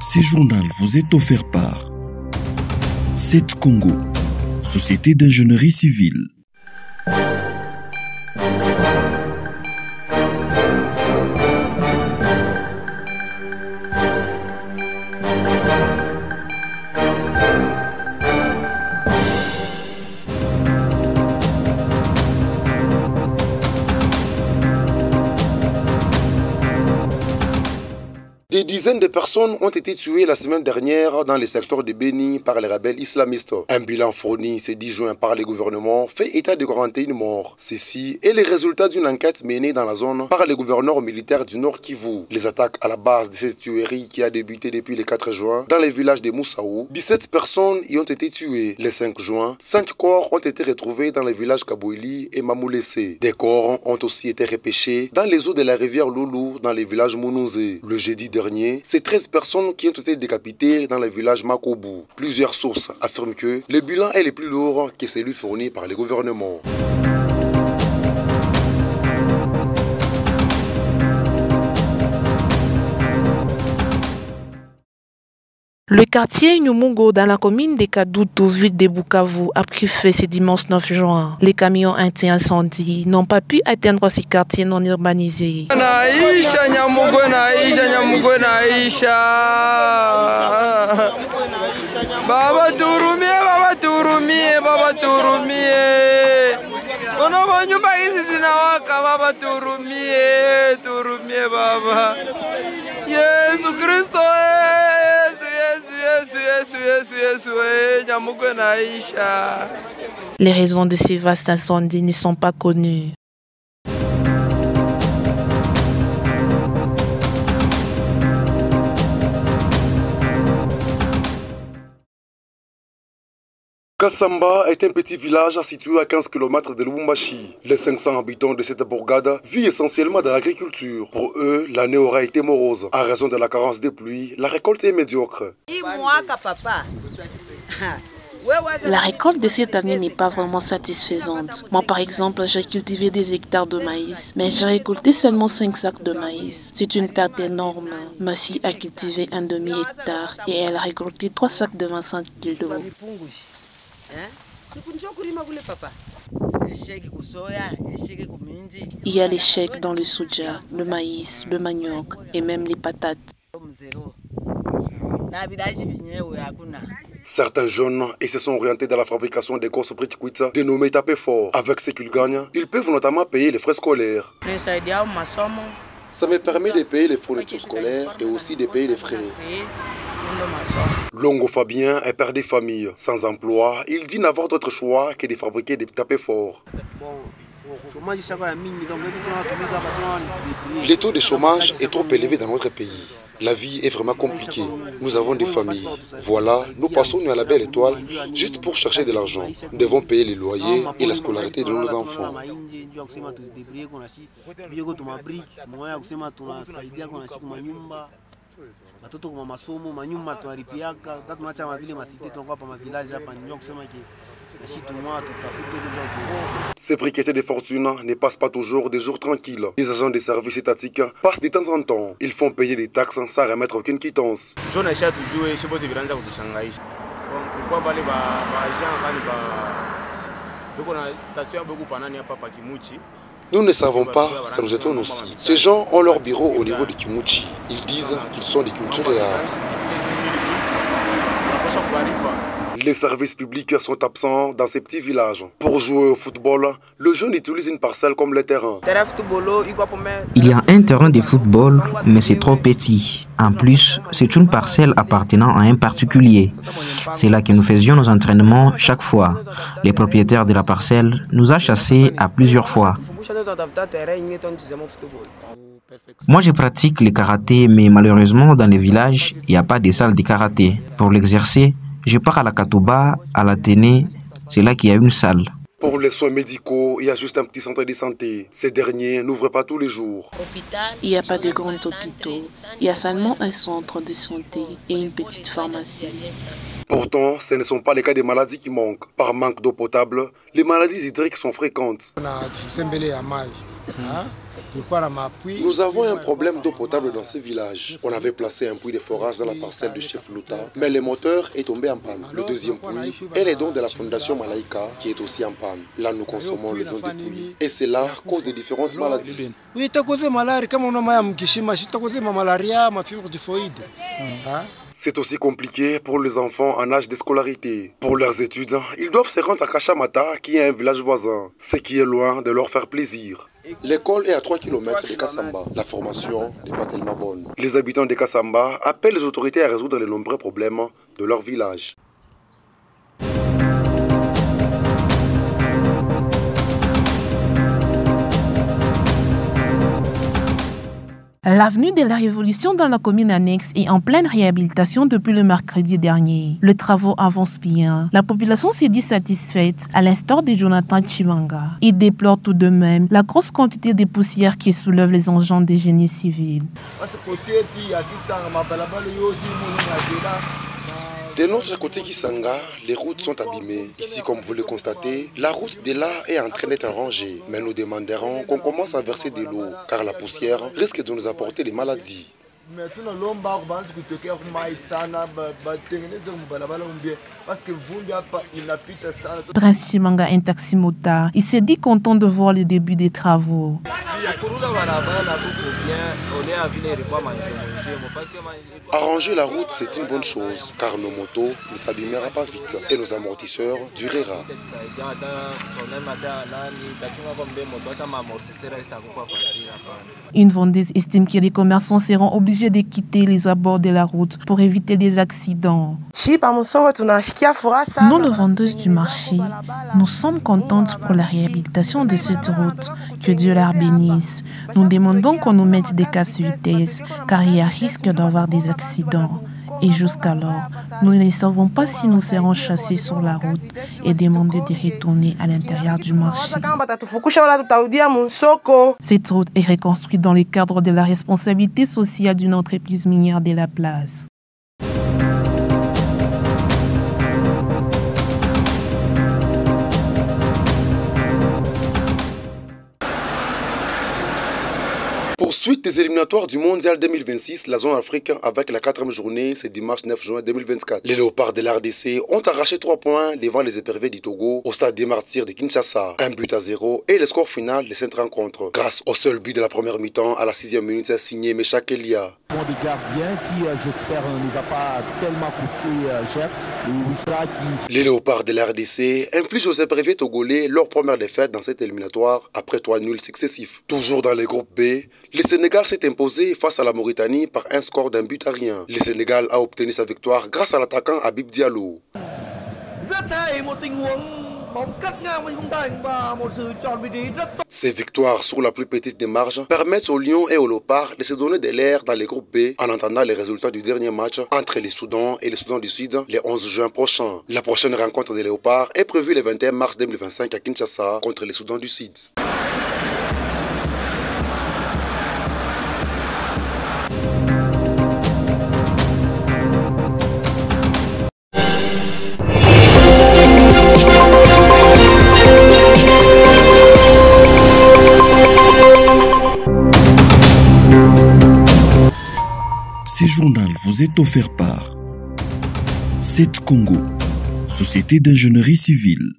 Ce journal vous est offert par CET Congo, Société d'ingénierie civile. Des dizaines de personnes ont été tuées la semaine dernière dans les secteurs de Beni par les rebelles islamistes. Un bilan fourni ce 10 juin par le gouvernement fait état de 41 morts. Ceci est le résultat d'une enquête menée dans la zone par le gouverneur militaire du Nord Kivu. Les attaques à la base de cette tuerie qui a débuté depuis le 4 juin dans le village de Moussaou, 17 personnes y ont été tuées. Le 5 juin, 5 corps ont été retrouvés dans les villages Kabouili et Mamoulessé. Des corps ont aussi été repêchés dans les eaux de la rivière Loulou dans les villages Mounouzé. Le jeudi dernier, c'est 13 personnes qui ont été décapitées dans le village Makobu. Plusieurs sources affirment que le bilan est le plus lourd que celui fourni par le gouvernement. Le quartier Nyumungo dans la commune de Kadutu, ville de Bukavu, a pris feu ce dimanche 9 juin. Les camions anti-incendie n'ont pas pu atteindre ces quartiers non urbanisés. Les raisons de ces vastes incendies ne sont pas connues. Kassamba est un petit village situé à 15 km de Lubumbashi. Les 500 habitants de cette bourgade vivent essentiellement de l'agriculture. Pour eux, l'année aura été morose. À raison de la carence des pluies, la récolte est médiocre. La récolte de cette année n'est pas vraiment satisfaisante. Moi, par exemple, j'ai cultivé des hectares de maïs, mais j'ai récolté seulement 5 sacs de maïs. C'est une perte énorme. Ma fille a cultivé un demi-hectare et elle a récolté 3 sacs de 25 kilos. Il y a les chèques dans le soja, le maïs, le manioc et même les patates. Certains jeunes se sont orientés dans la fabrication des courses briquettes dénommées Tapé Fort. Avec ce qu'ils gagnent, ils peuvent notamment payer les frais scolaires. Ça me permet de payer les fournitures scolaires et aussi de payer les frais. Longo Fabien est père de famille. Sans emploi, il dit n'avoir d'autre choix que de fabriquer des tapés forts. Le taux de chômage est trop élevé dans notre pays. La vie est vraiment compliquée. Nous avons des familles. Voilà, nous passons à la belle étoile juste pour chercher de l'argent. Nous devons payer les loyers et la scolarité de nos enfants. Ces briquetiers de fortune ne passent pas toujours des jours tranquilles. Les agents des services étatiques passent de temps en temps. Ils font payer des taxes sans remettre aucune quittance. Nous ne savons pas, ça nous étonne aussi. Ces gens ont leur bureau au niveau de Kimuchi. Ils disent qu'ils sont des cultures et arts. Les services publics sont absents dans ces petits villages. Pour jouer au football, le jeune utilise une parcelle comme le terrain. Il y a un terrain de football, mais c'est trop petit. En plus, c'est une parcelle appartenant à un particulier. C'est là que nous faisions nos entraînements chaque fois. Les propriétaires de la parcelle nous a chassés à plusieurs fois. Moi, je pratique le karaté, mais malheureusement, dans les villages, il n'y a pas de salle de karaté. Pour l'exercer, je pars à la Katoba, à l'Athénée, c'est là qu'il y a une salle. Pour les soins médicaux, il y a juste un petit centre de santé. Ces derniers n'ouvrent pas tous les jours. Il n'y a pas de grands hôpitaux. Il y a seulement un centre de santé et une petite pharmacie. Pourtant, ce ne sont pas les cas des maladies qui manquent. Par manque d'eau potable, les maladies hydriques sont fréquentes. Nous avons un problème d'eau potable dans ce village. On avait placé un puits de forage dans la parcelle du chef Luta, mais le moteur est tombé en panne. Le deuxième puits est les dons de la fondation Malaika qui est aussi en panne. Là, nous consommons les eaux des puits et cela cause de différentes maladies. C'est aussi compliqué pour les enfants en âge de scolarité. Pour leurs études, ils doivent se rendre à Kachamata, qui est un village voisin, ce qui est loin de leur faire plaisir. L'école est à 3 km de Kassamba. La formation n'est pas tellement bonne. Les habitants de Kassamba appellent les autorités à résoudre les nombreux problèmes de leur village. L'avenue de la Révolution dans la commune annexe est en pleine réhabilitation depuis le mercredi dernier. Les travaux avancent bien. La population s'est dit satisfaite, à l'instar de Jonathan Chimanga. Il déplore tout de même la grosse quantité de poussières qui soulèvent les engins des génies civils. De notre côté Kisanga, les routes sont abîmées. Ici, comme vous le constatez, la route de là est en train d'être rangée. Mais nous demanderons qu'on commence à verser de l'eau, car la poussière risque de nous apporter des maladies. Prince Chimanga, un taximota, il s'est dit content de voir le début des travaux. Arranger la route, c'est une bonne chose, car nos motos ne s'abîmeront pas vite et nos amortisseurs dureront. Une vendeuse estime que les commerçants seront obligés de quitter les abords de la route pour éviter des accidents. Nous, les vendeuses du marché, nous sommes contentes pour la réhabilitation de cette route. Que Dieu la bénisse. Nous demandons qu'on nous mette des casse-vitesse, car il y a risque d'avoir des accidents. Et jusqu'alors, nous ne savons pas si nous serons chassés sur la route et demandés de retourner à l'intérieur du marché. Cette route est reconstruite dans le cadre de la responsabilité sociale d'une entreprise minière de la place. Poursuite des éliminatoires du Mondial 2026, la zone Afrique avec la 4e journée, c'est dimanche 9 juin 2024. Les Léopards de l'RDC ont arraché 3 points devant les éperviers du Togo au stade des Martyrs de Kinshasa. 1-0 et le score final de cette rencontre. Grâce au seul but de la première mi-temps à la 6e minute signé Mecha Kelia. Des gardiens qui, j'espère, ne va pas tellement coûter cher. Les Léopards de l'RDC infligent aux éperviers togolais leur première défaite dans cet éliminatoire après 3 nuls successifs. Toujours dans le groupe B, le Sénégal s'est imposé face à la Mauritanie par un score d'1-0. Le Sénégal a obtenu sa victoire grâce à l'attaquant Habib Diallo. Ces victoires sur la plus petite des marges permettent aux Lions et aux Léopards de se donner de l'air dans les groupes B en attendant les résultats du dernier match entre les Soudans et les Soudans du Sud le 11 juin prochain. La prochaine rencontre des Léopards est prévue le 21 mars 2025 à Kinshasa contre les Soudans du Sud. Ce journal vous est offert par 7 Congo, Société d'ingénierie civile.